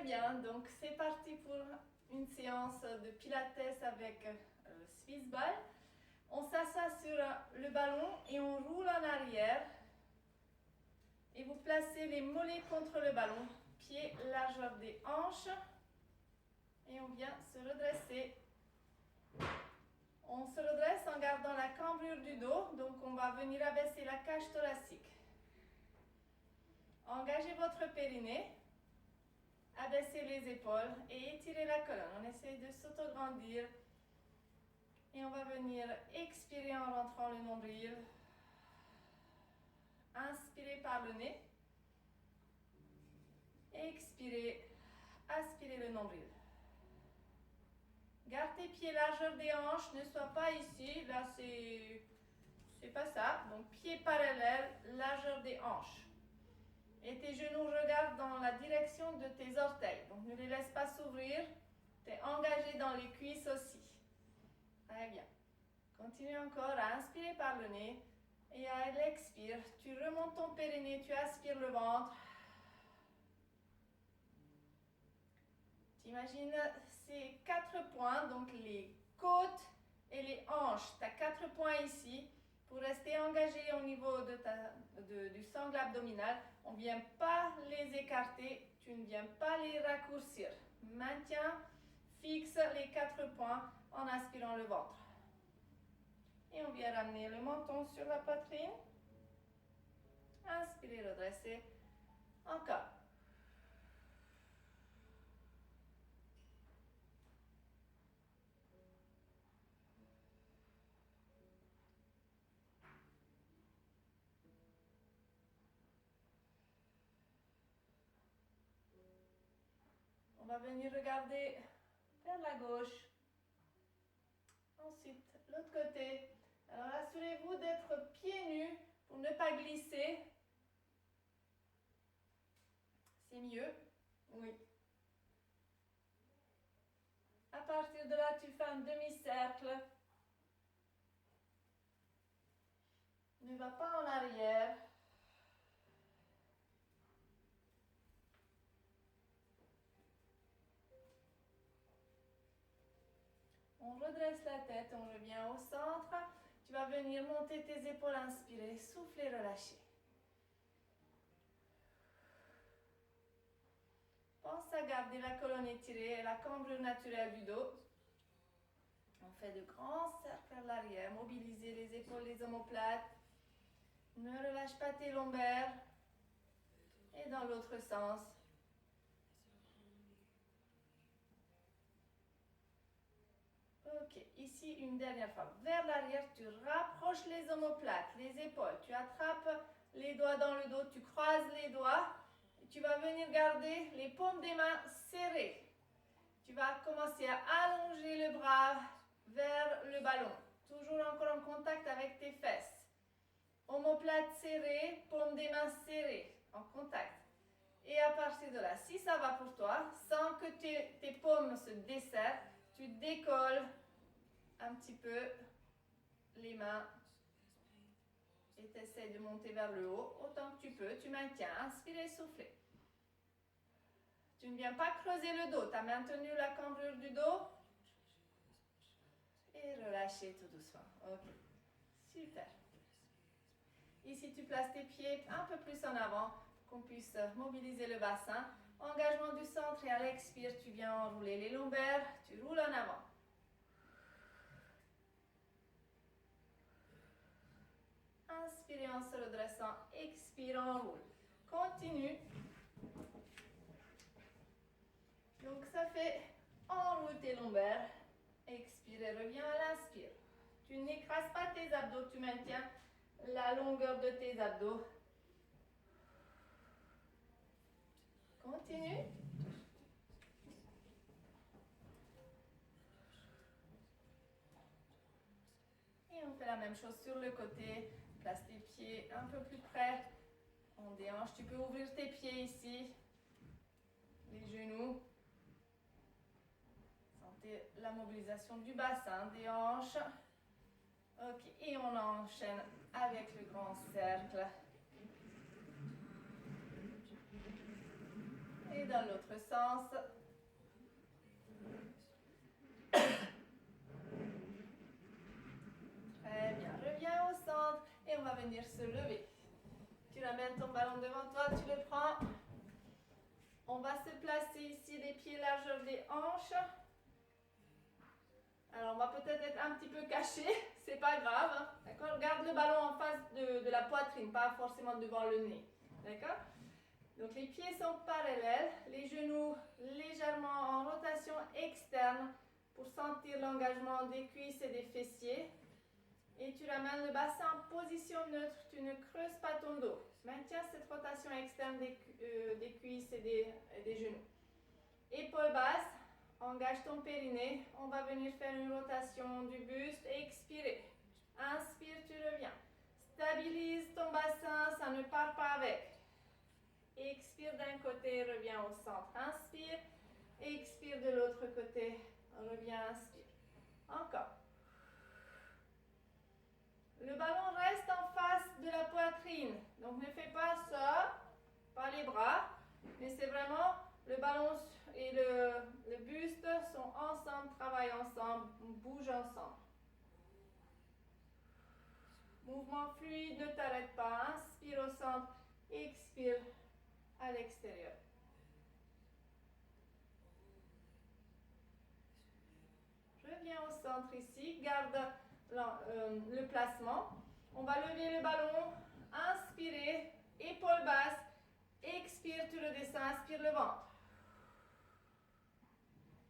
Très bien, donc c'est parti pour une séance de pilates avec Swiss ball. On s'assoit sur le ballon et on roule en arrière. Et vous placez les mollets contre le ballon, pieds largeur des hanches. Et on vient se redresser. On se redresse en gardant la cambrure du dos, donc on va venir abaisser la cage thoracique. Engagez votre périnée. Abaissez les épaules et étirez la colonne. On essaye de s'autograndir. Et on va venir expirer en rentrant le nombril. Inspirez par le nez. Expirez. Aspirez le nombril. Garde tes pieds largeur des hanches. Ne sois pas ici. Là, c'est pas ça. Donc, pieds parallèles, largeur des hanches. Et tes genoux regardent dans la direction de tes orteils. Donc, ne les laisse pas s'ouvrir. Tu es engagé dans les cuisses aussi. Très bien. Continue encore à inspirer par le nez. Et à l'expire, tu remontes ton périnée, tu aspires le ventre. Tu imagines ces 4 points, donc les côtes et les hanches. Tu as 4 points ici. Pour rester engagé au niveau du sangle abdominal, on ne vient pas les écarter, tu ne viens pas les raccourcir. Maintiens, fixe les 4 points en aspirant le ventre. Et on vient ramener le menton sur la poitrine. Inspirez, redressez. Encore. On va venir regarder vers la gauche. Ensuite, l'autre côté. Alors, assurez-vous d'être pieds nus pour ne pas glisser. C'est mieux. Oui. À partir de là, tu fais un demi-cercle. Ne va pas en arrière. On redresse la tête, on revient au centre. Tu vas venir monter tes épaules, inspirer, souffler, relâcher. Pense à garder la colonne étirée et la cambrure naturelle du dos. On fait de grands cercles à l'arrière. Mobilisez les épaules, les omoplates. Ne relâche pas tes lombaires. Et dans l'autre sens. Ok, ici une dernière fois. Vers l'arrière, tu rapproches les omoplates, les épaules. Tu attrapes les doigts dans le dos, tu croises les doigts. Et tu vas venir garder les paumes des mains serrées. Tu vas commencer à allonger le bras vers le ballon. Toujours encore en contact avec tes fesses. Omoplate serrée, paume des mains serrées, en contact. Et à partir de là, si ça va pour toi, sans que tes paumes se desserrent, tu décolles un petit peu les mains et tu essaies de monter vers le haut autant que tu peux. Tu maintiens, inspirez, soufflez. Tu ne viens pas creuser le dos, tu as maintenu la cambrure du dos. Et relâchez tout doucement. Ok, super. Ici, tu places tes pieds un peu plus en avant, qu'on puisse mobiliser le bassin. Engagement du centre et à l'expire, tu viens enrouler les lombaires, tu roules en avant. Inspirez en se redressant, expire, on roule. Continue. Donc ça fait enroule tes lombaires, expire et reviens à l'inspire. Tu n'écrases pas tes abdos, tu maintiens la longueur de tes abdos. Continue. Et on fait la même chose sur le côté. Place tes pieds un peu plus près. On déhanche. Tu peux ouvrir tes pieds ici. Les genoux. Sentez la mobilisation du bassin, des hanches. Ok, et on enchaîne avec le grand cercle. Et Et dans l'autre sens. Très bien, reviens au centre et on va venir se lever. Tu ramènes ton ballon devant toi, tu le prends. On va se placer ici, les pieds largeur des hanches. Alors, on va peut-être être un petit peu caché, c'est pas grave. Hein? D'accord? Garde le ballon en face de la poitrine, pas forcément devant le nez. D'accord? Donc, les pieds sont parallèles, les genoux légèrement en rotation externe pour sentir l'engagement des cuisses et des fessiers. Et tu ramènes le bassin en position neutre, tu ne creuses pas ton dos. Maintiens cette rotation externe des cuisses et des genoux. Épaules basses, engage ton périnée. On va venir faire une rotation du buste. Expirez. Inspire, tu reviens. Stabilise ton bassin, ça ne part pas avec. Expire d'un côté, reviens au centre. Inspire. Expire de l'autre côté. Reviens, inspire. Encore. Le ballon reste en face de la poitrine. Donc ne fais pas ça, pas les bras, mais c'est vraiment le ballon et le buste sont ensemble, travaillent ensemble, bougent ensemble. Mouvement fluide, ne t'arrête pas. Inspire au centre, expire à l'extérieur. Reviens au centre ici, garde le placement. On va lever le ballon, inspirez, épaules basses, expire, tu redescends, inspire le ventre.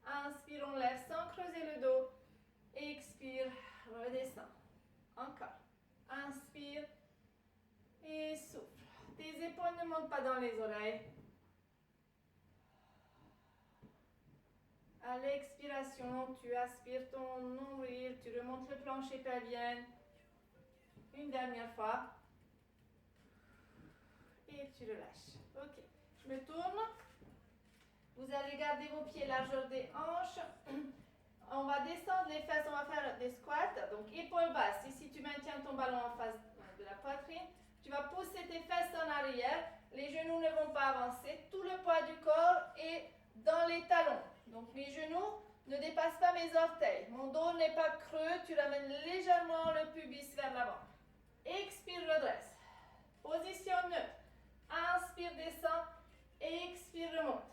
Inspire, on lève sans creuser le dos, expire, redescends. Encore, inspire et souffle. Tes épaules ne montent pas dans les oreilles. À l'expiration, tu aspires ton nombril, tu remontes le plancher pelvien. Une dernière fois. Et tu relâches. Ok, je me tourne. Vous allez garder vos pieds largeur des hanches. On va descendre les fesses, on va faire des squats. Donc épaules basses. Ici, tu maintiens ton ballon en face de la poitrine. Tu vas pousser tes fesses en arrière. Les genoux ne vont pas avancer. Tout le poids du corps est dans les talons. Donc mes genoux ne dépassent pas mes orteils. Mon dos n'est pas creux. Tu ramènes légèrement le pubis vers l'avant. Expire, redresse. Position neutre. Inspire, descend. Expire, remonte.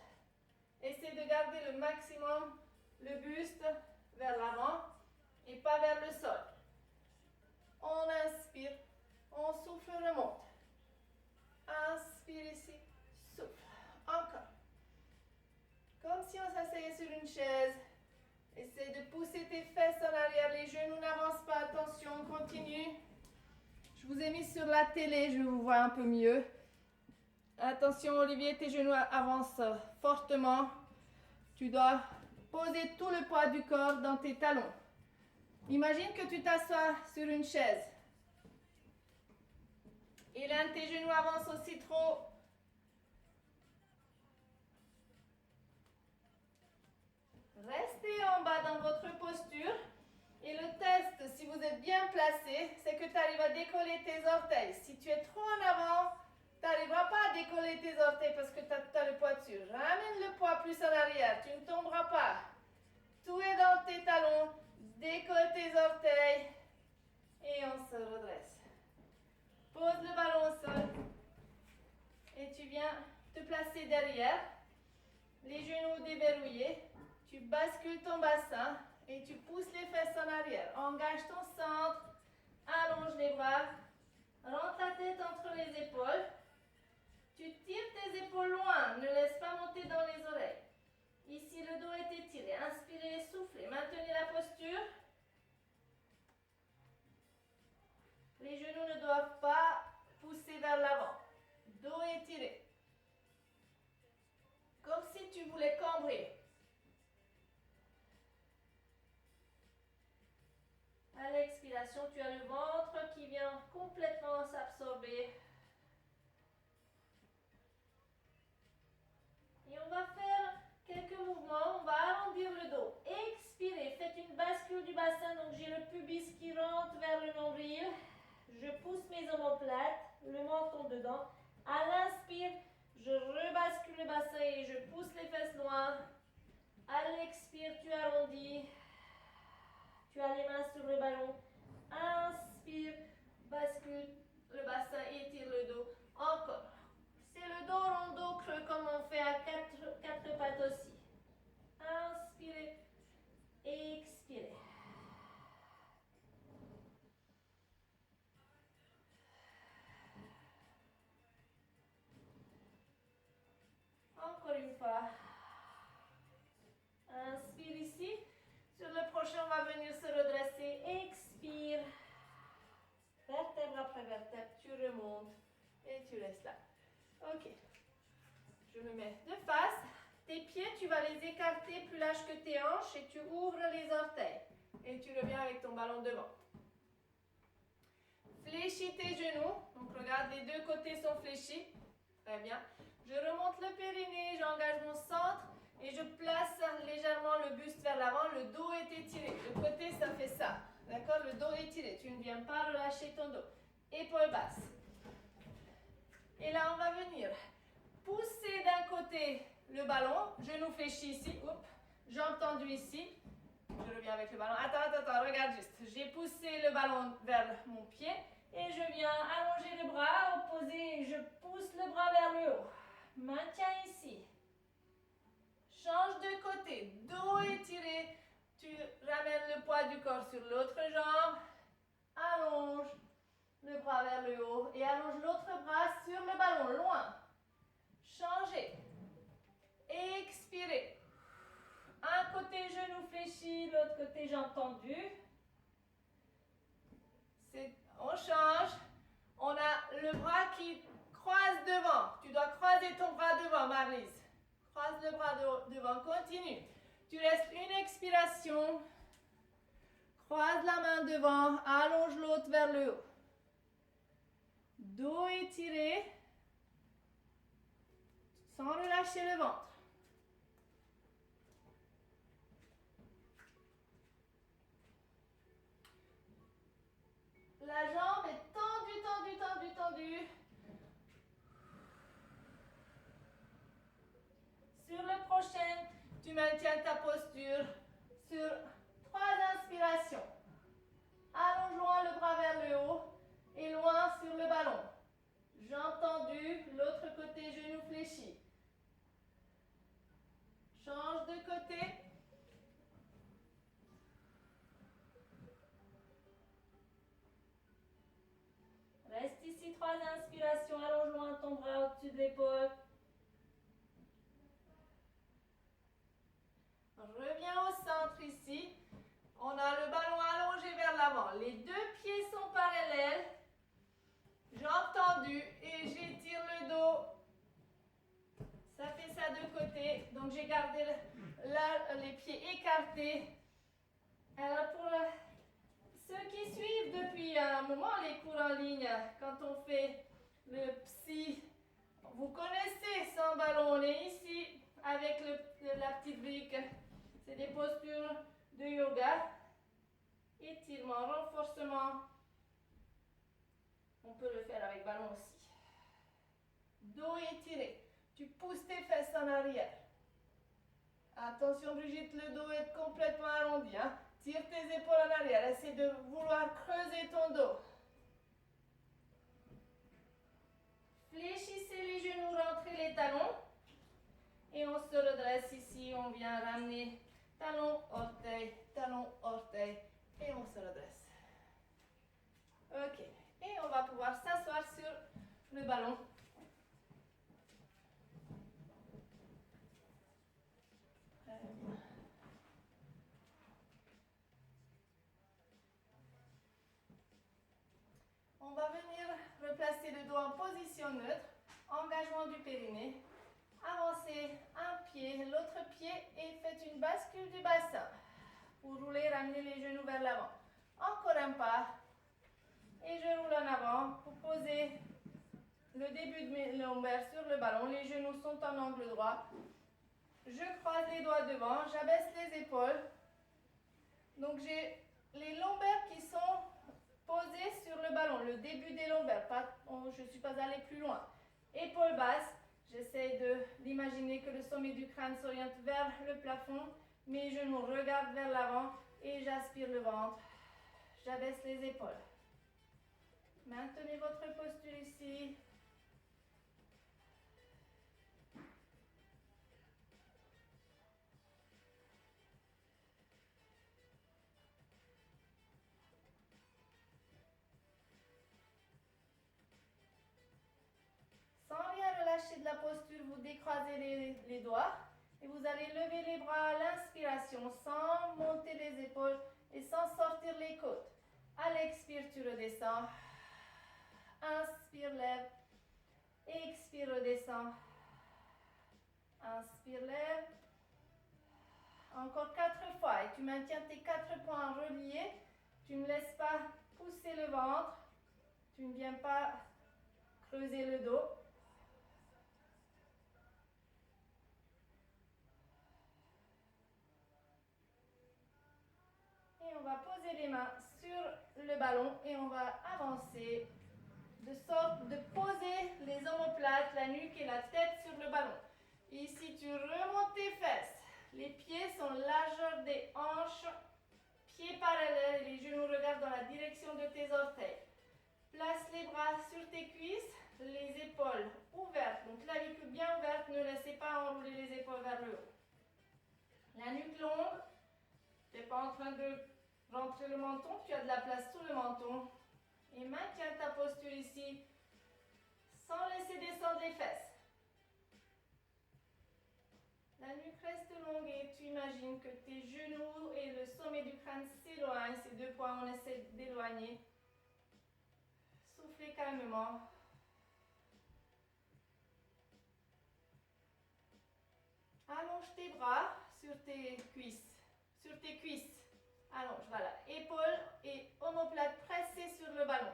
Essaie de garder le maximum le buste vers l'avant et pas vers le sol. On inspire. On souffle, remonte. Inspire ici. Souffle. Encore. Comme si on s'asseyait sur une chaise. Essaie de pousser tes fesses en arrière. Les genoux n'avancent pas. Attention, continue. Je vous ai mis sur la télé, je vous vois un peu mieux. Attention Olivier, tes genoux avancent fortement. Tu dois poser tout le poids du corps dans tes talons. Imagine que tu t'assois sur une chaise. Et l'un de tes genoux avance aussi trop. Restez en bas dans votre posture. Et le test, si vous êtes bien placé, c'est que tu arrives à décoller tes orteils. Si tu es trop en avant, tu n'arriveras pas à décoller tes orteils parce que tu as le poids dessus. Ramène le poids plus en arrière, tu ne tomberas pas. Tout est dans tes talons. Décolle tes orteils. Et on se redresse. Pose le ballon au sol. Et tu viens te placer derrière. Les genoux déverrouillés. Tu bascules ton bassin. Et tu pousses les fesses en arrière. Engage ton centre. Allonge les bras. Rentre la tête entre les épaules. Tu tires tes épaules loin. Ne laisse pas monter dans les oreilles. Ici, le dos est étiré. Inspirez, soufflez. Maintenez la posture. Les genoux ne doivent pas pousser vers l'avant. Dos étiré. Comme si tu voulais cambrer. À l'expiration, tu as le ventre qui vient complètement s'absorber. Et on va faire quelques mouvements. On va arrondir le dos. Expirez. Faites une bascule du bassin. Donc j'ai le pubis qui rentre vers le nombril. Je pousse mes omoplates, le menton dedans. À l'inspire, je rebascule le bassin et je pousse Expire, tu arrondis. Tu as les mains sur le ballon. Inspire, bascule le bassin, étire le dos. Encore. C'est le dos rond, dos creux comme on fait à quatre pattes aussi. Inspirez, expirez. Encore une fois. Inspire ici. Sur le prochain, on va venir se redresser. Expire. Vertèbre après vertèbre, tu remontes et tu restes là. Ok. Je me mets de face. Tes pieds, tu vas les écarter plus large que tes hanches et tu ouvres les orteils. Et tu reviens avec ton ballon devant. Fléchis tes genoux. Donc regarde, les deux côtés sont fléchis. Très bien. Je remonte le périnée, j'engage mon centre et je place légèrement le buste vers l'avant. Le dos est étiré. De côté, ça fait ça. D'accord? Le dos est étiré. Tu ne viens pas relâcher ton dos. Épaule basse. Et là, on va venir pousser d'un côté le ballon. Genou fléchi ici. Jambe tendue ici. Je reviens avec le ballon. Attends, regarde juste. J'ai poussé le ballon vers mon pied et je viens allonger le bras, opposé, et je pousse le bras vers le haut. Maintiens ici. Change de côté. Dos étiré. Tu ramènes le poids du corps sur l'autre jambe. Allonge le bras vers le haut et allonge l'autre bras sur le ballon, loin. Changez. Expirez. Un côté genou fléchi, l'autre côté jambe tendue. On change. On a le bras qui croise devant. Tu dois croiser ton bras devant, Marlise. Croise le bras devant. Continue. Tu restes une expiration. Croise la main devant. Allonge l'autre vers le haut. Dos étiré. Sans relâcher le ventre. La jambe est tendue, tendue, tendue, tendue. Sur le prochain, tu maintiens ta posture sur 3 inspirations. Allonge loin le bras vers le haut et loin sur le ballon. Jambe tendue, l'autre côté genou fléchi. Change de côté. Reste ici 3 inspirations. Allonge loin ton bras au-dessus de l'épaule. Reviens au centre ici. On a le ballon allongé vers l'avant. Les deux pieds sont parallèles. Jambes tendues et j'étire le dos. Ça fait ça de côté. Donc j'ai gardé les pieds écartés. Alors pour ceux qui suivent depuis un moment les cours en ligne, quand on fait le psy, vous connaissez sans ballon. On est ici avec la petite brique. C'est des postures de yoga. Étirement, renforcement. On peut le faire avec ballon aussi. Dos étiré. Tu pousses tes fesses en arrière. Attention Brigitte, le dos est complètement arrondi. Hein? Tire tes épaules en arrière. Essaie de vouloir creuser ton dos. Fléchissez les genoux, rentrez les talons. Et on se redresse ici. On vient ramener talon, orteil, et on se redresse. Ok. Et on va pouvoir s'asseoir sur le ballon. Très bien. On va venir replacer le dos en position neutre. Engagement du périnée. Avancez un pied, l'autre pied et faites une bascule du bassin. Pour rouler, ramenez les genoux vers l'avant. Encore un pas. Et je roule en avant pour poser le début de mes lombaires sur le ballon. Les genoux sont en angle droit. Je croise les doigts devant, j'abaisse les épaules. Donc j'ai les lombaires qui sont posés sur le ballon, le début des lombaires. Je ne suis pas allée plus loin. Épaules basses. J'essaie d'imaginer que le sommet du crâne s'oriente vers le plafond. Mes genoux regardent vers l'avant et j'aspire le ventre. J'abaisse les épaules. Maintenez votre posture ici. Sans rien relâcher de la posture, vous décroisez les doigts et vous allez lever les bras à l'inspiration sans monter les épaules et sans sortir les côtes. À l'expire, tu redescends. Inspire, lève. Expire, redescends. Inspire, lève. Encore 4 fois et tu maintiens tes 4 points reliés. Tu ne laisses pas pousser le ventre. Tu ne viens pas creuser le dos. Et on va poser les mains sur le ballon et on va avancer de sorte de poser les omoplates, la nuque et la tête sur le ballon. Ici, tu remontes tes fesses. Les pieds sont largeur des hanches, pieds parallèles et les genoux regardent dans la direction de tes orteils. Place les bras sur tes cuisses, les épaules ouvertes, donc clavicule bien ouverte, ne laissez pas enrouler les épaules vers le haut. La nuque longue, tu n'es pas en train de rentrer le menton, tu as de la place sous le menton. Et maintiens ta posture ici, sans laisser descendre les fesses. La nuque reste longue et tu imagines que tes genoux et le sommet du crâne s'éloignent. Ces 2 points, on essaie d'éloigner. Soufflez calmement. Allonge tes bras sur tes cuisses. Sur tes cuisses. Allonge, voilà. Épaules et omoplate pressées sur le ballon.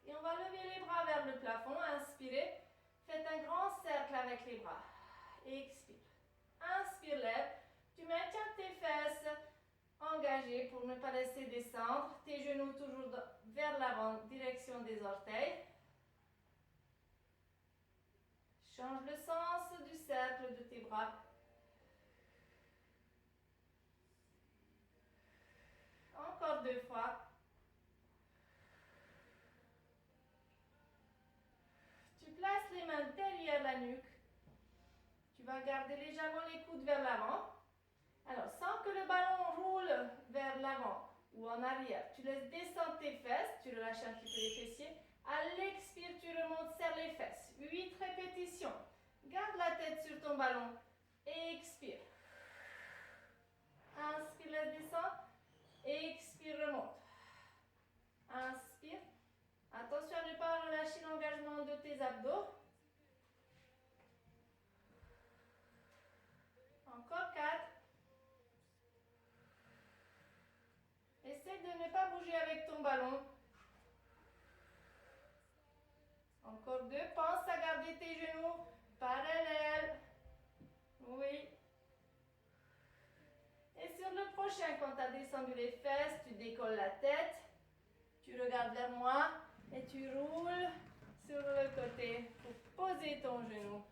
Et on va lever les bras vers le plafond. Inspirez. Faites un grand cercle avec les bras. Expire. Inspire, lève. Tu maintiens tes fesses engagées pour ne pas laisser descendre. Tes genoux toujours vers l'avant, direction des orteils. Change le sens du cercle de tes bras. Encore 2 fois. Tu places les mains derrière la nuque. Tu vas garder légèrement les coudes vers l'avant. Alors, sans que le ballon roule vers l'avant ou en arrière, tu laisses descendre tes fesses. Tu relâches un petit peu les fessiers. À l'expire, tu remontes, serre les fesses. 8 répétitions. Garde la tête sur ton ballon. Expire. Inspire, laisse descendre. Expire, remonte. Inspire. Attention à ne pas relâcher l'engagement de tes abdos. Encore 4. Essaie de ne pas bouger avec ton ballon. Encore 2. Pense à garder tes genoux parallèles. Oui. Et sur le prochain, quand tu as descendu les fesses, tu décolles la tête. Tu regardes vers moi et tu roules sur le côté pour poser ton genou.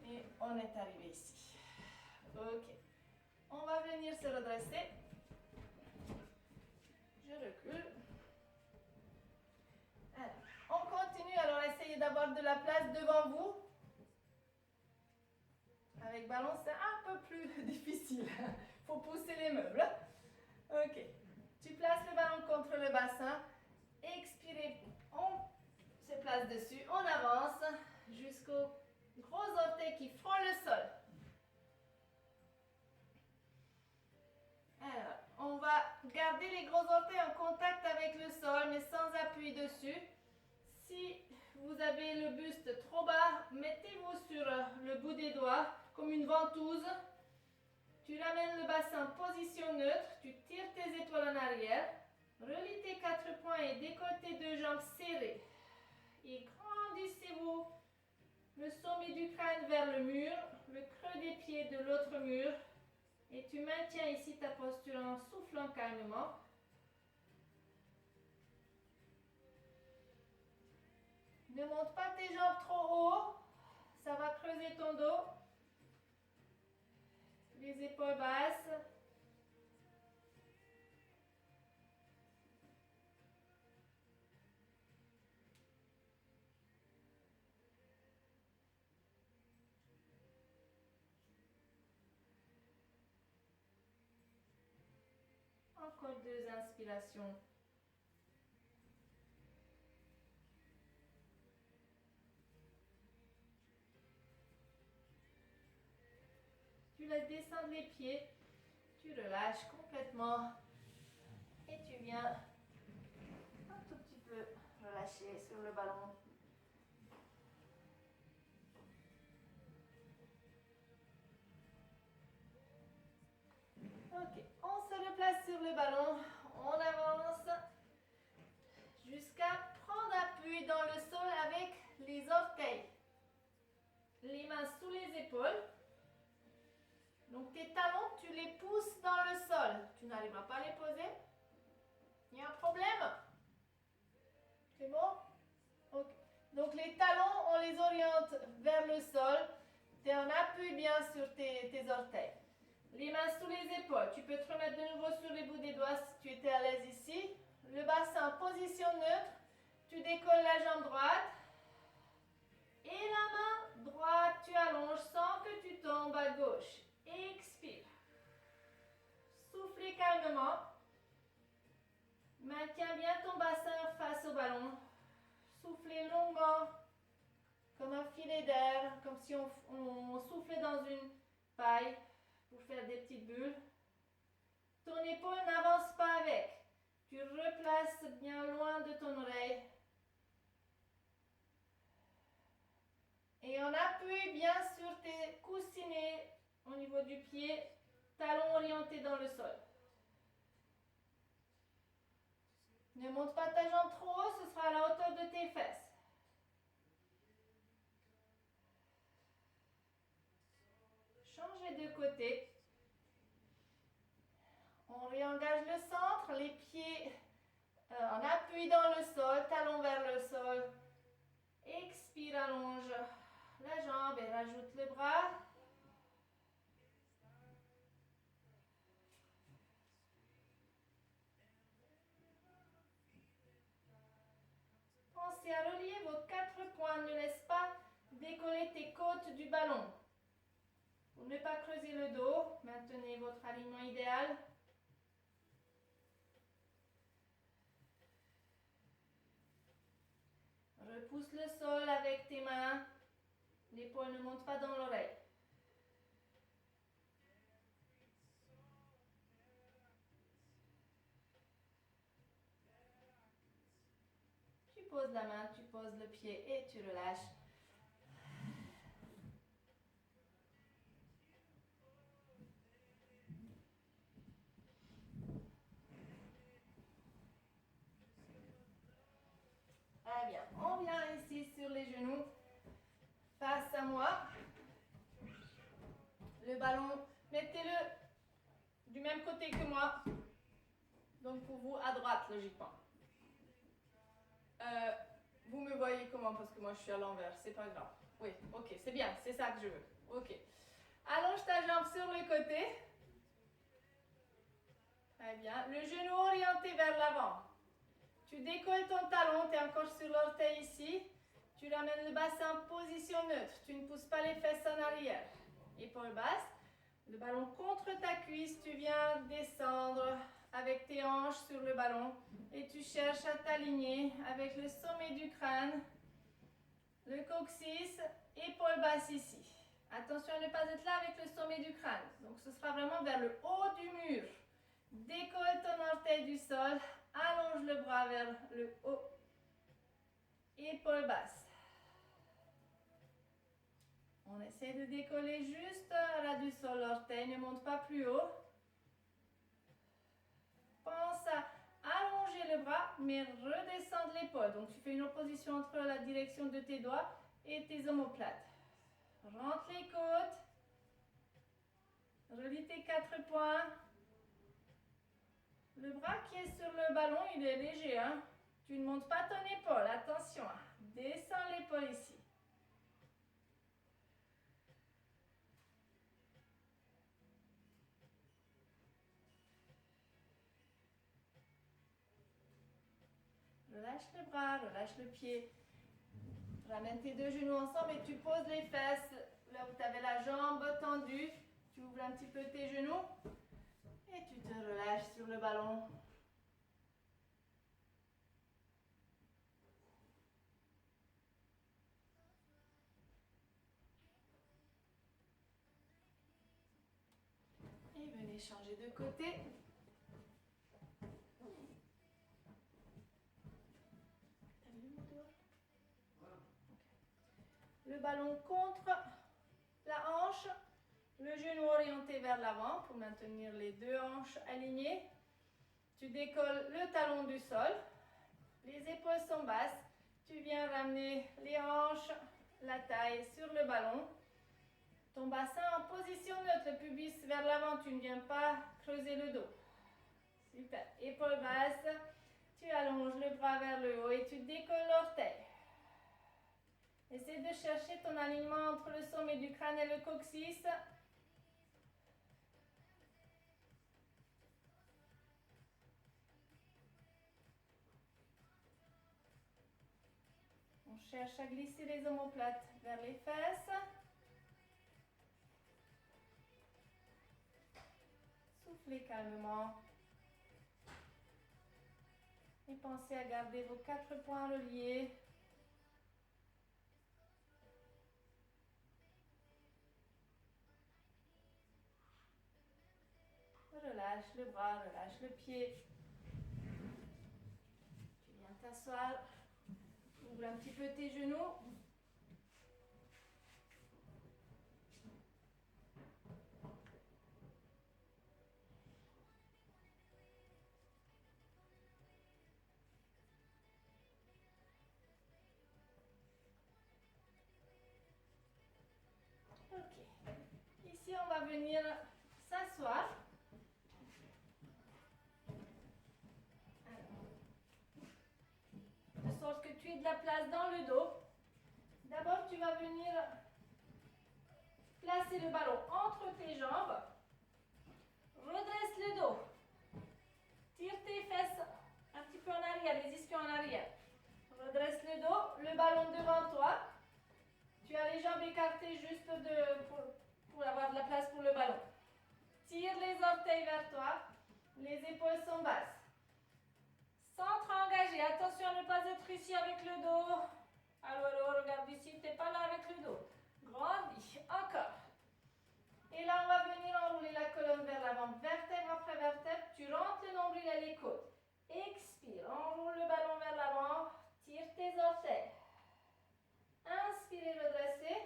Et on est arrivé ici. Ok. On va venir se redresser. Je recule. Alors, on continue. Alors, essayez d'avoir de la place devant vous. Avec ballon, c'est un peu plus difficile. Il faut pousser les meubles. Ok. Tu places le ballon contre le bassin. Expirez. On se place dessus. On avance jusqu'aux gros orteils qui frôlent le sol. Alors, on va garder les gros orteils en contact avec le sol, mais sans appui dessus. Si vous avez le buste trop bas, mettez-vous sur le bout des doigts, comme une ventouse. Tu ramènes le bassin en position neutre, tu tires tes épaules en arrière, relie tes 4 points et décolle tes 2 jambes serrées. Et grandissez-vous le sommet du crâne vers le mur, le creux des pieds de l'autre mur. Et tu maintiens ici ta posture en soufflant calmement. Ne monte pas tes jambes trop haut, ça va creuser ton dos. Les épaules basses. Encore 2 inspirations. Tu laisses descendre les pieds, tu relâches complètement et tu viens un tout petit peu relâcher sur le ballon. Ok, on se replace sur le ballon, on avance jusqu'à prendre appui dans le sol avec les orteils. Les mains sous les épaules. Donc tes talons, tu les pousses dans le sol. Tu n'arriveras pas à les poser. Il y a un problème? C'est bon? Okay. Donc les talons, on les oriente vers le sol. Tu en appuies bien sur tes orteils. Les mains sous les épaules. Tu peux te remettre de nouveau sur les bouts des doigts si tu étais à l'aise ici. Le bassin en position neutre. Tu décolles la jambe droite. Et la main droite, tu allonges sans que tu tombes à gauche. Expire. Soufflez calmement. Maintiens bien ton bassin face au ballon. Soufflez longuement, comme un filet d'air, comme si on soufflait dans une paille pour faire des petites bulles. Ton épaule n'avance pas avec. Tu replaces bien loin de ton oreille. Et on appuie bien sur tes coussinets au niveau du pied, talons orientés dans le sol. Ne monte pas ta jambe trop haut, ce sera à la hauteur de tes fesses. Changez de côté. On réengage le centre, les pieds en appui dans le sol, talons vers le sol. Expire, allonge la jambe et rajoute le bras. Pensez à relier vos 4 poings, ne laisse pas décoller tes côtes du ballon. Pour ne pas creuser le dos, maintenez votre alignement idéal. Repousse le sol avec tes mains. L'épaule ne monte pas dans l'oreille. Tu poses la main, tu poses le pied et tu relâches. Très bien. On vient ici sur les genoux, face à moi. Le ballon, mettez-le du même côté que moi. Donc pour vous, à droite, logiquement. Vous me voyez comment? Parce que moi, je suis à l'envers. C'est pas grave. Oui, ok, c'est bien. C'est ça que je veux. Ok. Allonge ta jambe sur le côté. Très bien. Le genou orienté vers l'avant. Tu décolles ton talon. Tu es encore sur l'orteil ici. Tu ramènes le bassin en position neutre. Tu ne pousses pas les fesses en arrière. Épaules basses. Le ballon contre ta cuisse. Tu viens descendre avec tes hanches sur le ballon. Et tu cherches à t'aligner avec le sommet du crâne. Le coccyx. Épaules basses ici. Attention à ne pas être là avec le sommet du crâne. Donc ce sera vraiment vers le haut du mur. Décolle ton orteil du sol. Allonge le bras vers le haut. Épaules basses. On essaie de décoller juste là du sol. L'orteil ne monte pas plus haut. Pense à allonger le bras, mais redescendre l'épaule. Donc tu fais une opposition entre la direction de tes doigts et tes omoplates. Rentre les côtes. Relie tes 4 poings. Le bras qui est sur le ballon, il est léger. Hein? Tu ne montes pas ton épaule. Attention. Descends l'épaule ici. Relâche le bras, relâche le pied. Ramène tes deux genoux ensemble et tu poses les fesses là où tu avais la jambe tendue. Tu ouvres un petit peu tes genoux et tu te relâches sur le ballon. Et venez changer de côté. Le ballon contre la hanche, le genou orienté vers l'avant pour maintenir les deux hanches alignées. Tu décolles le talon du sol, les épaules sont basses. Tu viens ramener les hanches, la taille sur le ballon. Ton bassin en position neutre, le pubis vers l'avant, tu ne viens pas creuser le dos. Super, épaules basses, tu allonges le bras vers le haut et tu décolles l'orteil. Essaie de chercher ton alignement entre le sommet du crâne et le coccyx. On cherche à glisser les omoplates vers les fesses. Soufflez calmement. Et pensez à garder vos 4 points reliés. Relâche le bras, relâche le pied. Tu viens t'asseoir. Ouvre un petit peu tes genoux. Ok. Ici, on va venir s'asseoir. De sorte que tu aies de la place dans le dos. D'abord, tu vas venir placer le ballon entre tes jambes. Redresse le dos. Tire tes fesses un petit peu en arrière, les ischions en arrière. Redresse le dos, le ballon devant toi. Tu as les jambes écartées juste pour avoir de la place pour le ballon. Tire les orteils vers toi. Les épaules sont basses. Centre engagé. Attention à ne pas être ici avec le dos. Allô, regarde ici, tu n'es pas là avec le dos. Grandis. Encore. Et là, on va venir enrouler la colonne vers l'avant, vertèbre après vertèbre. Tu rentres le nombril et les côtes. Expire. Enroule le ballon vers l'avant. Tire tes orteils. Inspirez, redressez.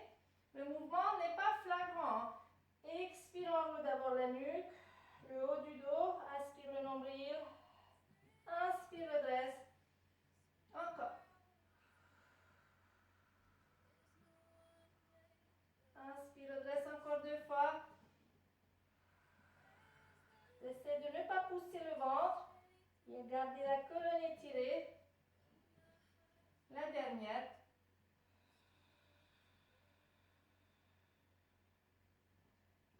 Le mouvement n'est pas flagrant. Expire, enroule d'abord la nuque, le haut du dos. Aspire le nombril. Inspire, redresse. Encore. Inspire, redresse encore 2 fois. Essaie de ne pas pousser le ventre. Et garder la colonne étirée. La dernière.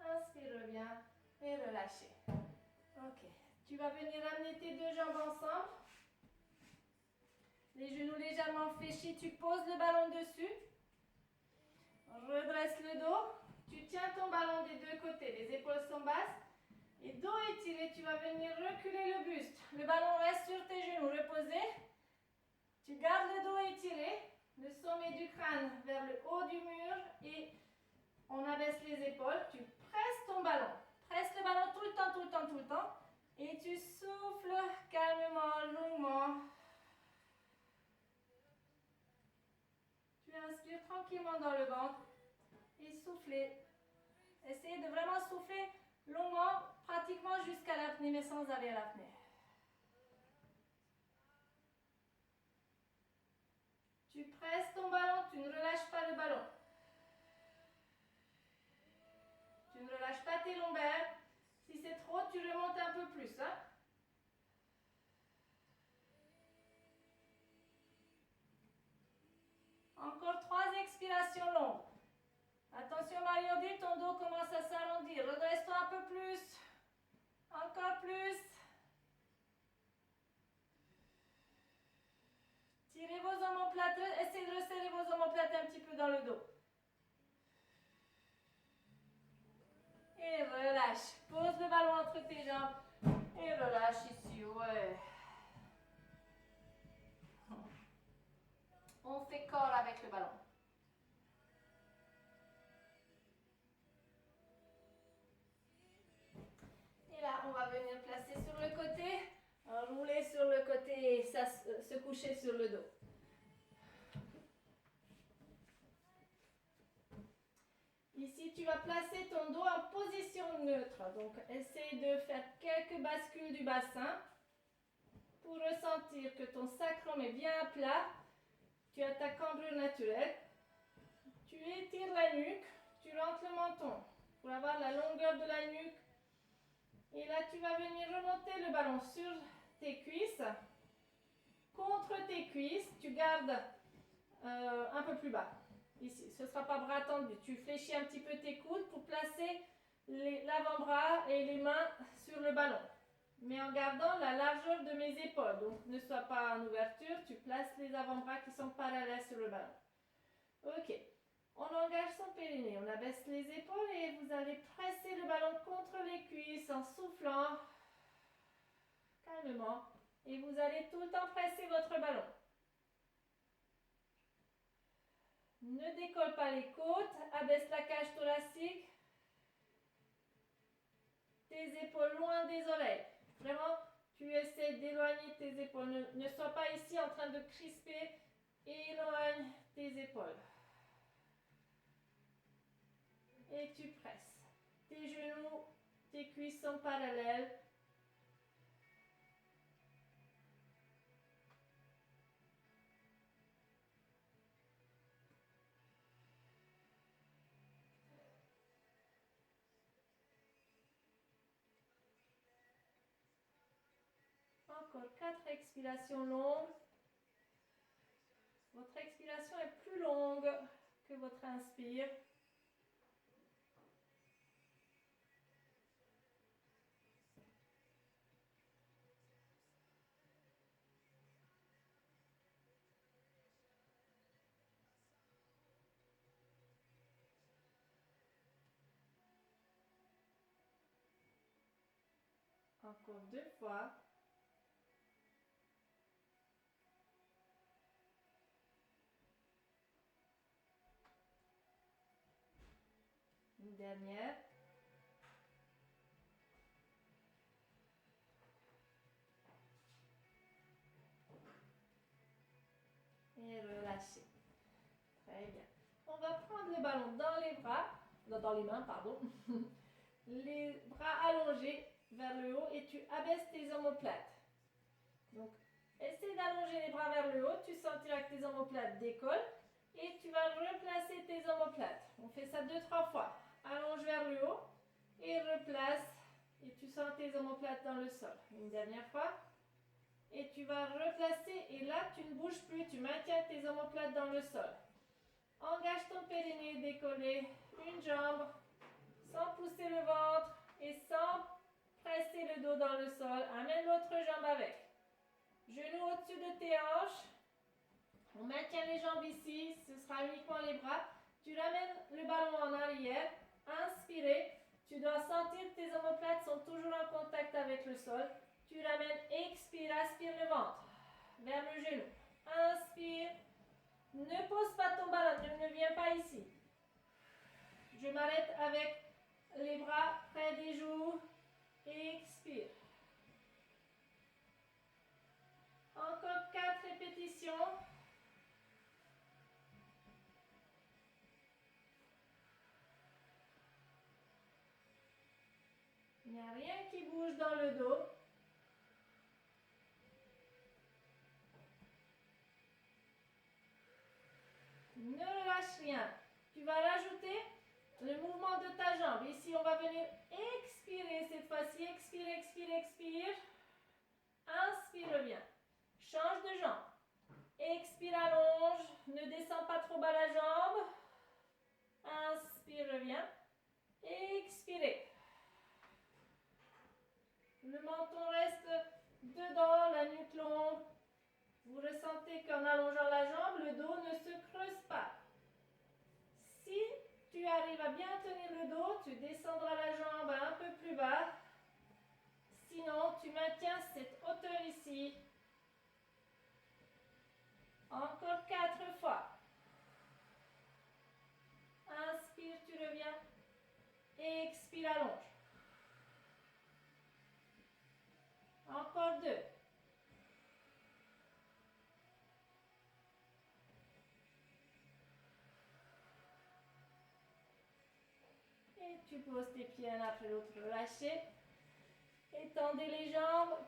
Inspire, reviens et relâchez. Ok. Tu vas venir amener tes deux jambes ensemble. Les genoux légèrement fléchis. Tu poses le ballon dessus. Redresse le dos. Tu tiens ton ballon des deux côtés. Les épaules sont basses. Et dos étiré, tu vas venir reculer le buste. Le ballon reste sur tes genoux, reposé. Tu gardes le dos étiré, le sommet du crâne vers le haut du mur et on abaisse les épaules. Tu presses ton ballon. Presse le ballon tout le temps, tout le temps, tout le temps. Et tu souffles calmement, longuement. Tu inspires tranquillement dans le ventre et soufflez. Essayez de vraiment souffler longuement, pratiquement jusqu'à l'apnée, mais sans aller à l'apnée. Tu presses ton ballon, tu ne relâches pas le ballon. Tu ne relâches pas tes lombaires. Si c'est trop, tu remontes un peu plus. Hein? Encore 3 expirations longues. Attention Mario, ton dos commence à s'arrondir. Redresse-toi un peu plus. Encore plus. petit peu dans le dos. Et relâche. Pose le ballon entre tes jambes. Et relâche ici, ouais. On fait corps avec le ballon. Et là, on va venir placer sur le côté, rouler sur le côté et se coucher sur le dos. Ici, tu vas placer ton dos en position neutre. Donc, essaye de faire quelques bascules du bassin pour ressentir que ton sacrum est bien à plat. Tu as ta cambrure naturelle. Tu étires la nuque, tu rentres le menton pour avoir la longueur de la nuque. Et là, tu vas venir remonter le ballon sur tes cuisses. Contre tes cuisses, tu gardes un peu plus bas. Ici, ce ne sera pas bras tendus. Tu fléchis un petit peu tes coudes pour placer l'avant-bras et les mains sur le ballon. Mais en gardant la largeur de mes épaules. Donc, ne sois pas en ouverture. Tu places les avant-bras qui sont parallèles sur le ballon. Ok. On engage son périnée. On abaisse les épaules et vous allez presser le ballon contre les cuisses en soufflant calmement. Et vous allez tout le temps presser votre ballon. Ne décolle pas les côtes, abaisse la cage thoracique, tes épaules loin des oreilles. Vraiment, tu essaies d'éloigner tes épaules. Ne sois pas ici en train de crisper, éloigne tes épaules. Et tu presses. Tes genoux, tes cuisses sont parallèles. Encore 4 expirations longues. Votre expiration est plus longue que votre inspire. Encore 2 fois. Une dernière. Et relâchez. Très bien. On va prendre le ballon dans les bras, dans les mains, pardon. Les bras allongés vers le haut et tu abaisses tes omoplates. Donc, essaie d'allonger les bras vers le haut. Tu sentiras que tes omoplates décollent et tu vas replacer tes omoplates. On fait ça 2-3 fois. Allonge vers le haut et replace. Et tu sens tes omoplates dans le sol. Une dernière fois. Et tu vas replacer. Et là, tu ne bouges plus. Tu maintiens tes omoplates dans le sol. Engage ton périnée décollé. Une jambe. Sans pousser le ventre. Et sans presser le dos dans le sol. Amène l'autre jambe avec. Genoux au-dessus de tes hanches. On maintient les jambes ici. Ce sera uniquement les bras. Tu ramènes le ballon en arrière. Inspirez. Tu dois sentir que tes omoplates sont toujours en contact avec le sol. Tu ramènes, expire, aspire le ventre vers le genou. Inspire. Ne pose pas ton ballon, ne viens pas ici. Je m'arrête avec les bras près des joues. Expire. Encore 4 répétitions. Il n'y a rien qui bouge dans le dos. Ne relâche rien. Tu vas rajouter le mouvement de ta jambe. Ici, on va venir expirer cette fois-ci. Expire, expire, expire. Inspire, reviens. Change de jambe. Expire, allonge. Ne descends pas trop bas la jambe. Inspire, reviens. Expirez. Le menton reste dedans, la nuque longue. Vous ressentez qu'en allongeant la jambe, le dos ne se creuse pas. arrives à bien tenir le dos, tu descendras la jambe un peu plus bas. Sinon, tu maintiens cette hauteur ici. Encore 4 fois. Inspire, tu reviens. Expire, allonge. Encore 2. Et tu poses tes pieds un après l'autre, relâchez. Étendez les jambes.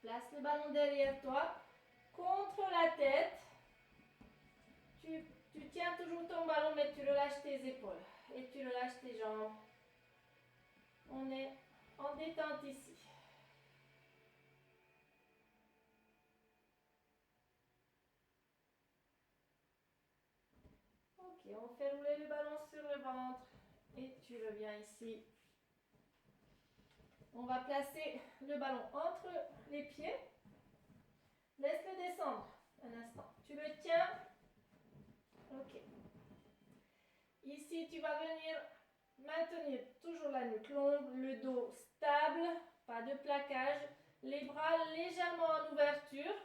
Place le ballon derrière toi, contre la tête. Tu tiens toujours ton ballon, mais tu relâches tes épaules. Et tu relâches tes jambes. On est en détente ici. Ok, on fait rouler le ballon sur le ventre. Et tu reviens ici. On va placer le ballon entre les pieds. Laisse-le descendre un instant. Tu le tiens. Ok. Ici, tu vas venir maintenir toujours la nuque longue, le dos stable, pas de plaquage. Les bras légèrement en ouverture.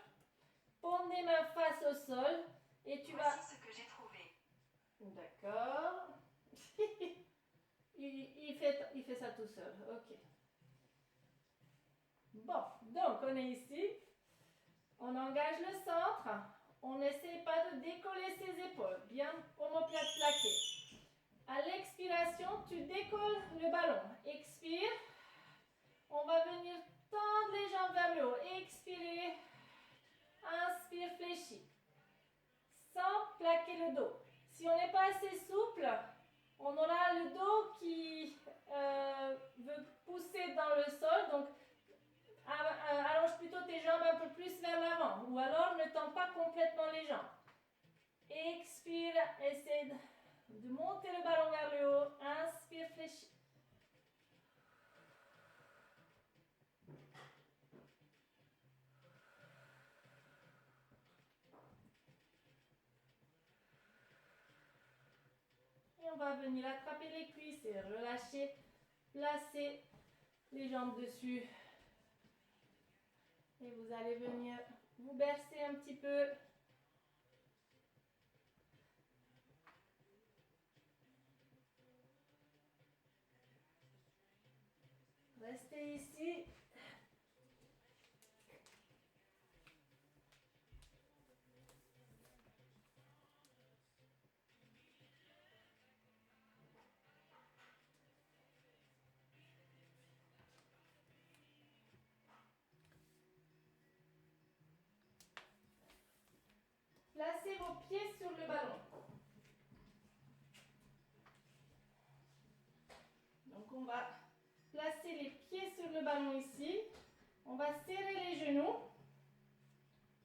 Paume des mains face au sol. Et tu vas... Voici ce que j'ai trouvé. D'accord. il fait ça tout seul. Ok. Bon, donc on est ici. On engage le centre. On n'essaie pas de décoller ses épaules. Bien omoplate plaqué. À l'expiration, tu décolles le ballon. Expire. On va venir tendre les jambes vers le haut. Expirez. Inspire, fléchis. Sans plaquer le dos. Si on n'est pas assez souple, on aura le dos qui veut pousser dans le sol. Donc, allonge plutôt tes jambes un peu plus vers l'avant. Ou alors, ne tends pas complètement les jambes. Expire, essaie de monter le ballon vers le haut. Inspire, fléchis. Et on va venir attraper les cuisses et relâcher. Placer les jambes dessus. Et vous allez venir vous bercer un petit peu. Restez ici. Placez vos pieds sur le ballon. Donc on va placer les pieds sur le ballon ici. On va serrer les genoux.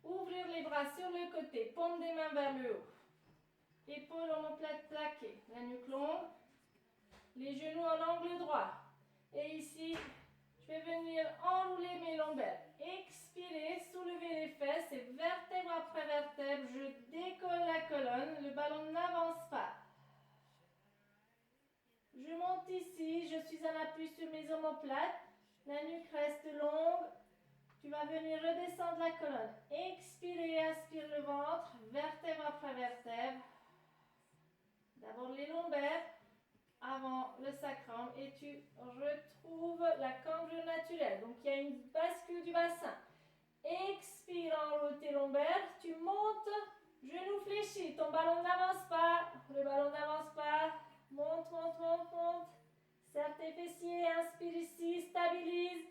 Ouvrir les bras sur le côté. Paume des mains vers le haut. Épaules omoplate plaquées. La nuque longue. Les genoux en angle droit. Et ici, je vais venir enrouler mes lombaires. Expirez, soulevez les fesses et vertèbre après vertèbre, je décolle la colonne. Le ballon n'avance pas. Je monte ici, je suis en appui sur mes omoplates. La nuque reste longue. Tu vas venir redescendre la colonne. Expirez, aspire le ventre, vertèbre après vertèbre. D'abord les lombaires, avant le sacrum, et tu retrouves la cambrure naturelle. Donc il y a une bascule du bassin. Expire, enroule tes lombaires, tu montes, genou fléchi, ton ballon n'avance pas, le ballon n'avance pas, monte, monte, monte, monte. Serre tes fessiers, inspire ici, stabilise.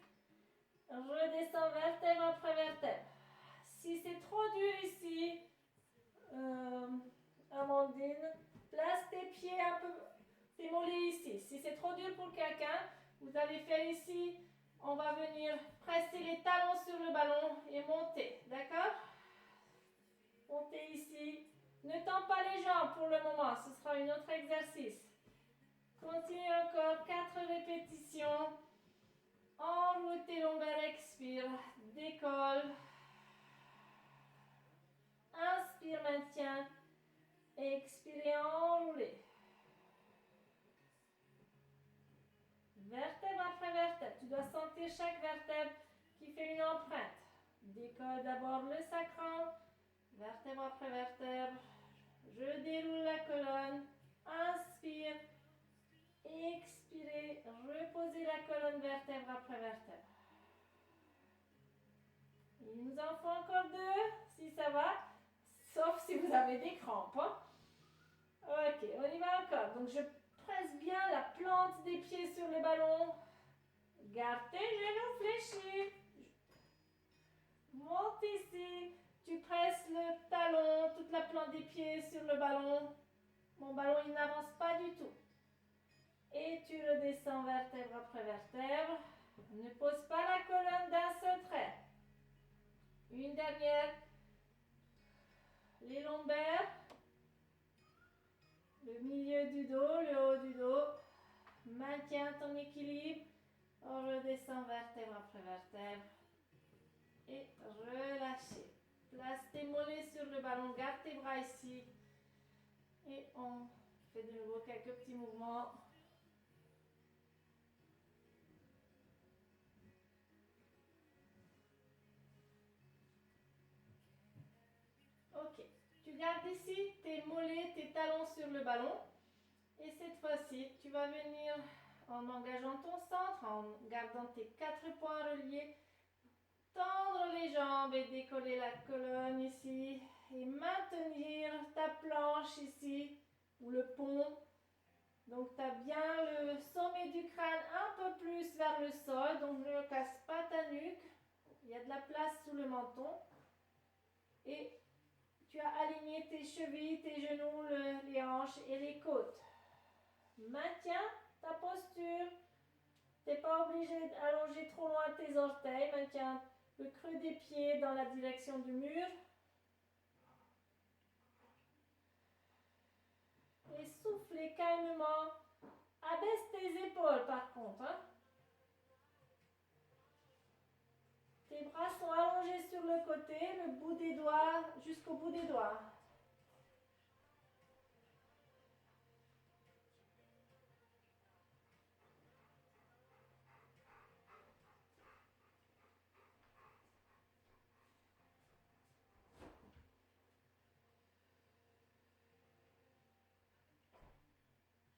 Redescends vertèbre après vertèbre. Si c'est trop dur ici, Amandine, place tes pieds un peu, tes mollets ici. Si c'est trop dur pour quelqu'un, vous allez faire ici, on va venir presser les talons sur le ballon et monter, d'accord? Montez ici. Ne tends pas les jambes pour le moment, ce sera un autre exercice. Continue encore, 4 répétitions. Enroule tes lombaires, expire, décolle. Inspire, maintien. Expirez, enroulez. l'empreinte. Décolle d'abord le sacrum, vertèbre après vertèbre. Je déroule la colonne. Inspire. Expirez. Reposez la colonne vertèbre après vertèbre. Il nous en faut encore 2, si ça va. Sauf si vous avez des crampes. Hein? Ok, on y va encore. Donc je presse bien la plante des pieds sur le ballon. Garde tes genoux fléchis. Monte ici. Tu presses le talon, toute la plante des pieds sur le ballon. Mon ballon, il n'avance pas du tout. Et tu redescends vertèbre après vertèbre. Ne pose pas la colonne d'un seul trait. Une dernière. Les lombaires. Le milieu du dos, le haut du dos. Maintiens ton équilibre. On redescend vertèbre après vertèbre. Et relâchez. Place tes mollets sur le ballon. Garde tes bras ici. Et on fait de nouveau quelques petits mouvements. Ok. Tu gardes ici tes mollets, tes talons sur le ballon. Et cette fois-ci, tu vas venir en engageant ton centre, en gardant tes 4 points reliés. Tendre les jambes et décoller la colonne ici. Et maintenir ta planche ici, ou le pont. Donc, tu as bien le sommet du crâne un peu plus vers le sol. Donc, ne casse pas ta nuque. Il y a de la place sous le menton. Et tu as aligné tes chevilles, tes genoux, les hanches et les côtes. Maintiens ta posture. Tu n'es pas obligé d'allonger trop loin tes orteils. Maintiens le creux des pieds dans la direction du mur. Et soufflez calmement. Abaisse tes épaules par contre. Hein. Tes bras sont allongés sur le côté, le bout des doigts jusqu'au bout des doigts.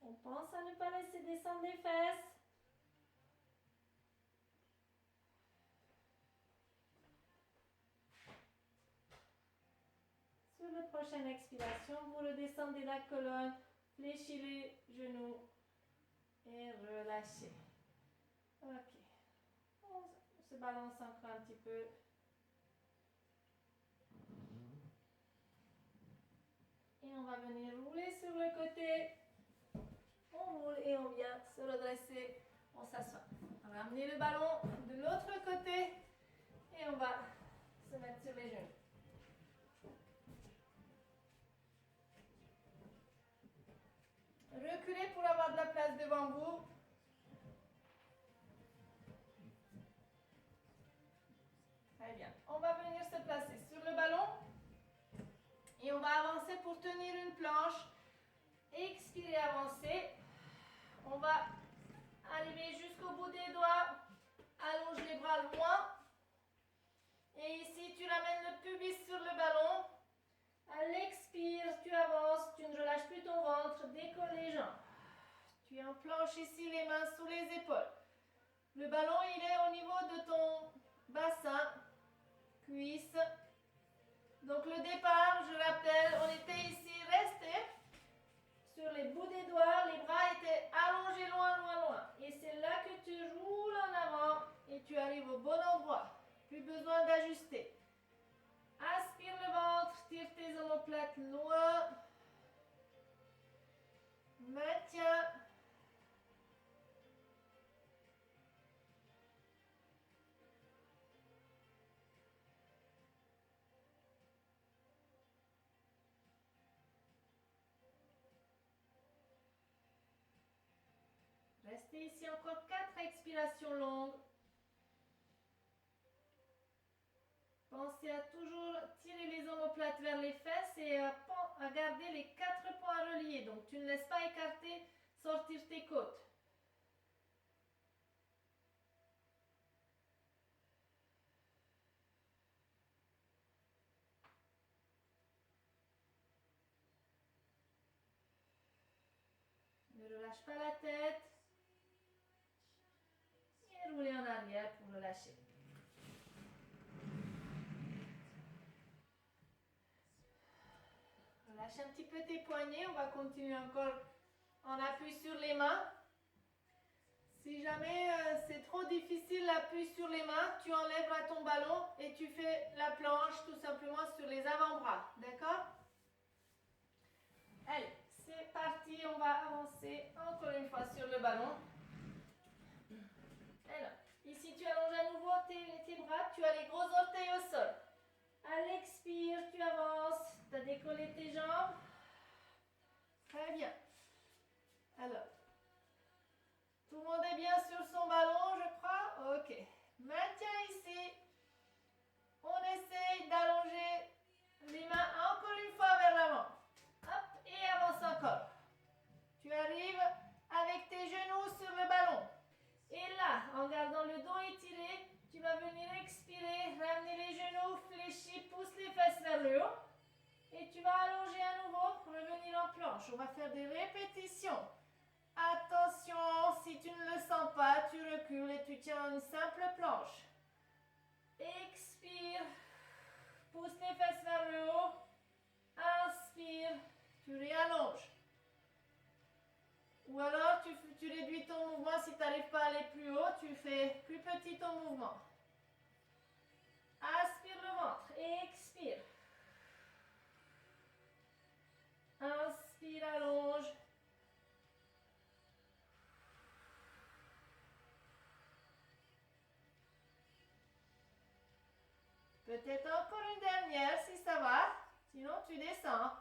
On pense à ne pas laisser descendre les fesses. Sur la prochaine expiration, vous redescendez la colonne, fléchissez les genoux et relâchez. Ok. On se balance encore un petit peu. Et on va venir rouler sur le côté. On roule et on vient se redresser. On s'assoit. On va ramener le ballon de l'autre côté et on va se mettre sur les genoux. Reculez pour avoir de la place devant vous. Très bien. On va venir se placer sur le ballon et on va avancer pour tenir une planche. Expirez, avancez. On va arriver jusqu'au bout des doigts. Allonge les bras loin. Et ici, tu ramènes le pubis sur le ballon. À l'expire, tu avances. Tu ne relâches plus ton ventre. Décolle les jambes. Tu en planches ici, les mains sous les épaules. Le ballon, il est au niveau de ton bassin, cuisse. Donc le départ, je rappelle, on était ici resté sur les bouts des doigts, les bras étaient allongés loin, loin, loin. Et c'est là que tu roules en avant et tu arrives au bon endroit. Plus besoin d'ajuster. Aspire le ventre, tire tes omoplates loin. Maintiens. Restez ici encore 4 expirations longues. Pensez à toujours tirer les omoplates vers les fesses et à garder les 4 points reliés. Donc tu ne laisses pas écarter, sortir tes côtes. lâche pas la tête. Et rouler en arrière pour le lâcher. Relâche un petit peu tes poignets. On va continuer encore en appui sur les mains. Si jamais c'est trop difficile l'appui sur les mains, tu enlèveras ton ballon et tu fais la planche tout simplement sur les avant-bras. D'accord? Allez, c'est parti. On va avancer encore une fois sur le ballon. Alors, ici tu allonges à nouveau tes bras. Tu as les gros orteils au sol. À l'expire, tu avances. Tu as décollé tes jambes. Très bien. Alors, tout le monde est bien sur son ballon, je crois? Ok. Maintiens ici. On essaye d'allonger les mains encore une fois vers l'avant. Hop, et avance encore. Tu arrives avec tes genoux sur le ballon. Et là, en gardant le dos étiré, tu vas venir expirer, ramener les genoux fléchis, pousse les fesses vers le haut. Et tu vas allonger à nouveau, revenir en planche. On va faire des répétitions. Attention, si tu ne le sens pas, tu recules et tu tiens une simple planche. Expire, pousse les fesses vers le haut. Inspire, tu réallonges. Ou alors tu réduis ton mouvement si tu n'arrives pas à aller plus haut, tu fais plus petit ton mouvement. Aspire le ventre, expire. Inspire, allonge. Peut-être encore une dernière si ça va, sinon tu descends.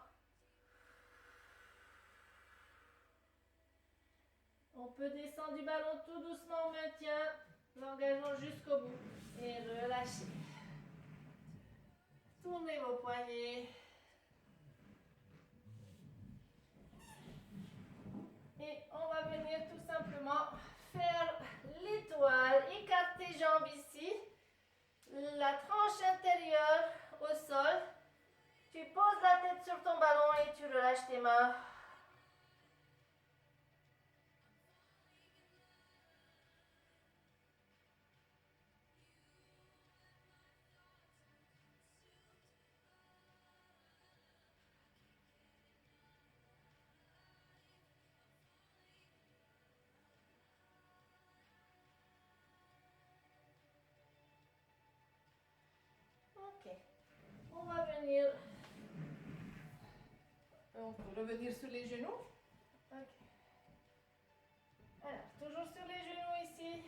On peut descendre du ballon tout doucement, on maintient l'engagement jusqu'au bout et relâchez. Tournez vos poignets. Et on va venir tout simplement faire l'étoile. Écarte tes jambes ici. La tranche intérieure au sol. Tu poses la tête sur ton ballon et tu relâches tes mains. Ok. On va venir. On peut revenir sur les genoux. Ok. Alors, toujours sur les genoux ici.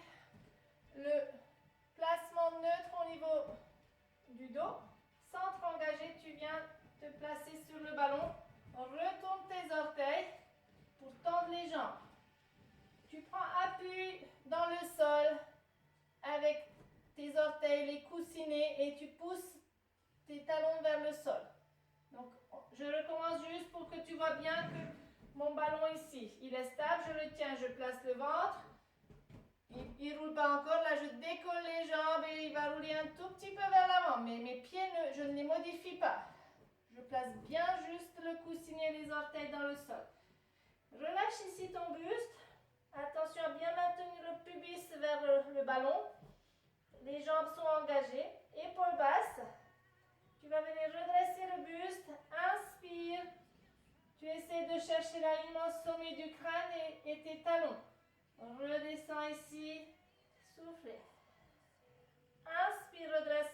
Le placement neutre au niveau du dos. Centre engagé, tu viens te placer sur le ballon. Retourne tes orteils pour tendre les jambes. Tu prends appui dans le sol avec tes orteils, les coussinets et tu pousses tes talons vers le sol. Donc, je recommence juste pour que tu vois bien que mon ballon ici, il est stable, je le tiens, je place le ventre. Il ne roule pas encore, là je décolle les jambes et il va rouler un tout petit peu vers l'avant, mais mes pieds, je ne les modifie pas. Je place bien juste le coussinet et les orteils dans le sol. Relâche ici ton buste. Attention à bien maintenir le pubis vers le ballon. Les jambes sont engagées. Épaules basses. Tu vas venir redresser le buste. Inspire. Tu essaies de chercher l'alignement sommet du crâne et tes talons. Redescends ici. Soufflez. Inspire, redresse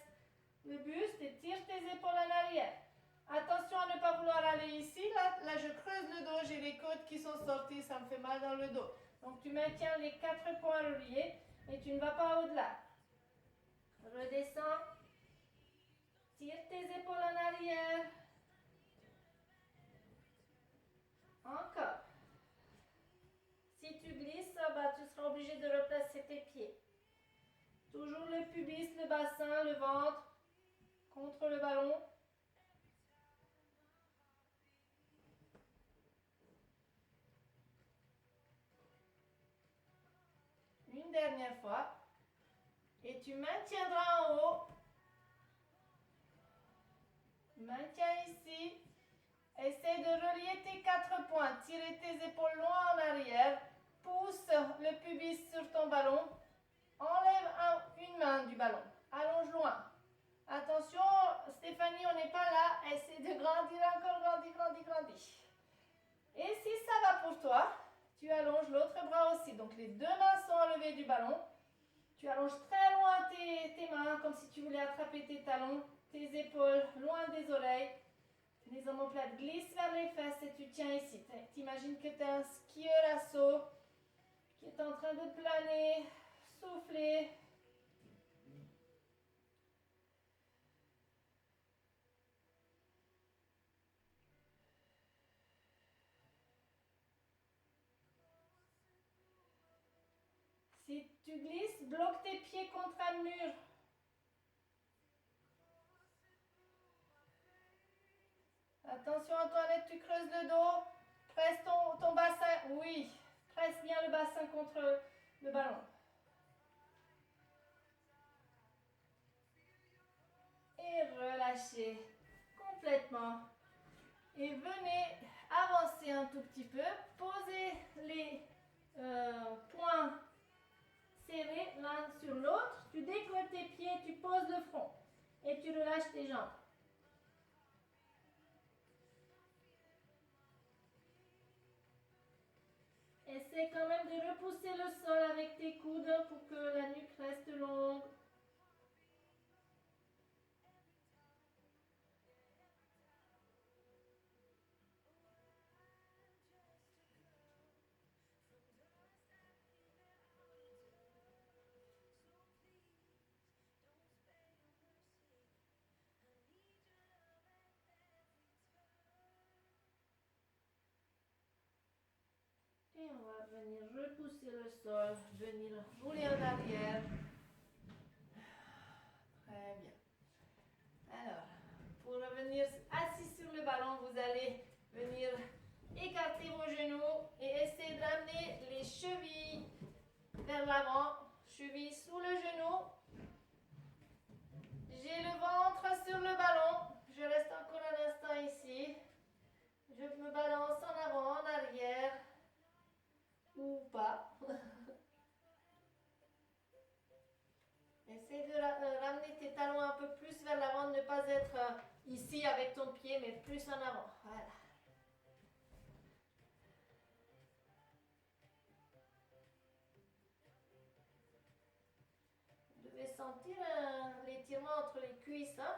le buste et tire tes épaules en arrière. Attention à ne pas vouloir aller ici. Là, je creuse le dos. J'ai les côtes qui sont sorties. Ça me fait mal dans le dos. Donc, tu maintiens les 4 points reliés et tu ne vas pas au-delà. Redescends. Tire tes épaules en arrière. Encore. Si tu glisses, bah, tu seras obligé de replacer tes pieds. Toujours le pubis, le bassin, le ventre contre le ballon. Une dernière fois. Et tu maintiendras en haut. Maintiens ici. Essaie de relier tes 4 points. Tirer tes épaules loin en arrière. Pousse le pubis sur ton ballon. Enlève une main du ballon. Allonge loin. Attention, Stéphanie, on n'est pas là. Essaie de grandir encore, grandis. Et si ça va pour toi, tu allonges l'autre bras aussi. Donc les 2 mains sont enlevées du ballon. Tu allonges très loin tes mains, comme si tu voulais attraper tes talons, tes épaules, loin des oreilles. Les omoplates glissent vers les fesses et tu tiens ici. T'imagines que tu es un skieur à saut qui est en train de planer, souffler. Si tu glisses, bloque tes pieds contre un mur. Attention Antoinette, tu creuses le dos. Presse ton bassin. Oui, presse bien le bassin contre le ballon. Et relâchez complètement. Et venez avancer un tout petit peu. Posez les poings serrés l'un sur l'autre. Tu décolles tes pieds, tu poses le front. Et tu relâches tes jambes. Essaie quand même de repousser le sol avec tes coudes pour que la nuque reste longue. Et on va venir repousser le sol, venir rouler en arrière. Très bien. Alors, pour revenir assis sur le ballon, vous allez venir écarter vos genoux et essayer d'amener les chevilles vers l'avant. Cheville sous le genou. J'ai le ventre sur le ballon. Je reste encore un instant ici. Je me balance en avant, en arrière. Ou pas. Essaye de ramener tes talons un peu plus vers l'avant, ne pas être ici avec ton pied, mais plus en avant. Voilà. Vous devez sentir l'étirement entre les cuisses. Hein?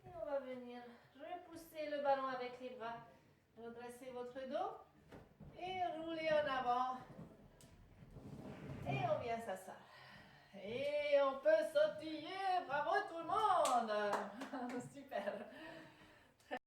Et on va venir repousser le ballon avec les bras. Redressez votre dos et roulez en avant. Et on vient s'asseoir. Et on peut sautiller. Bravo tout le monde!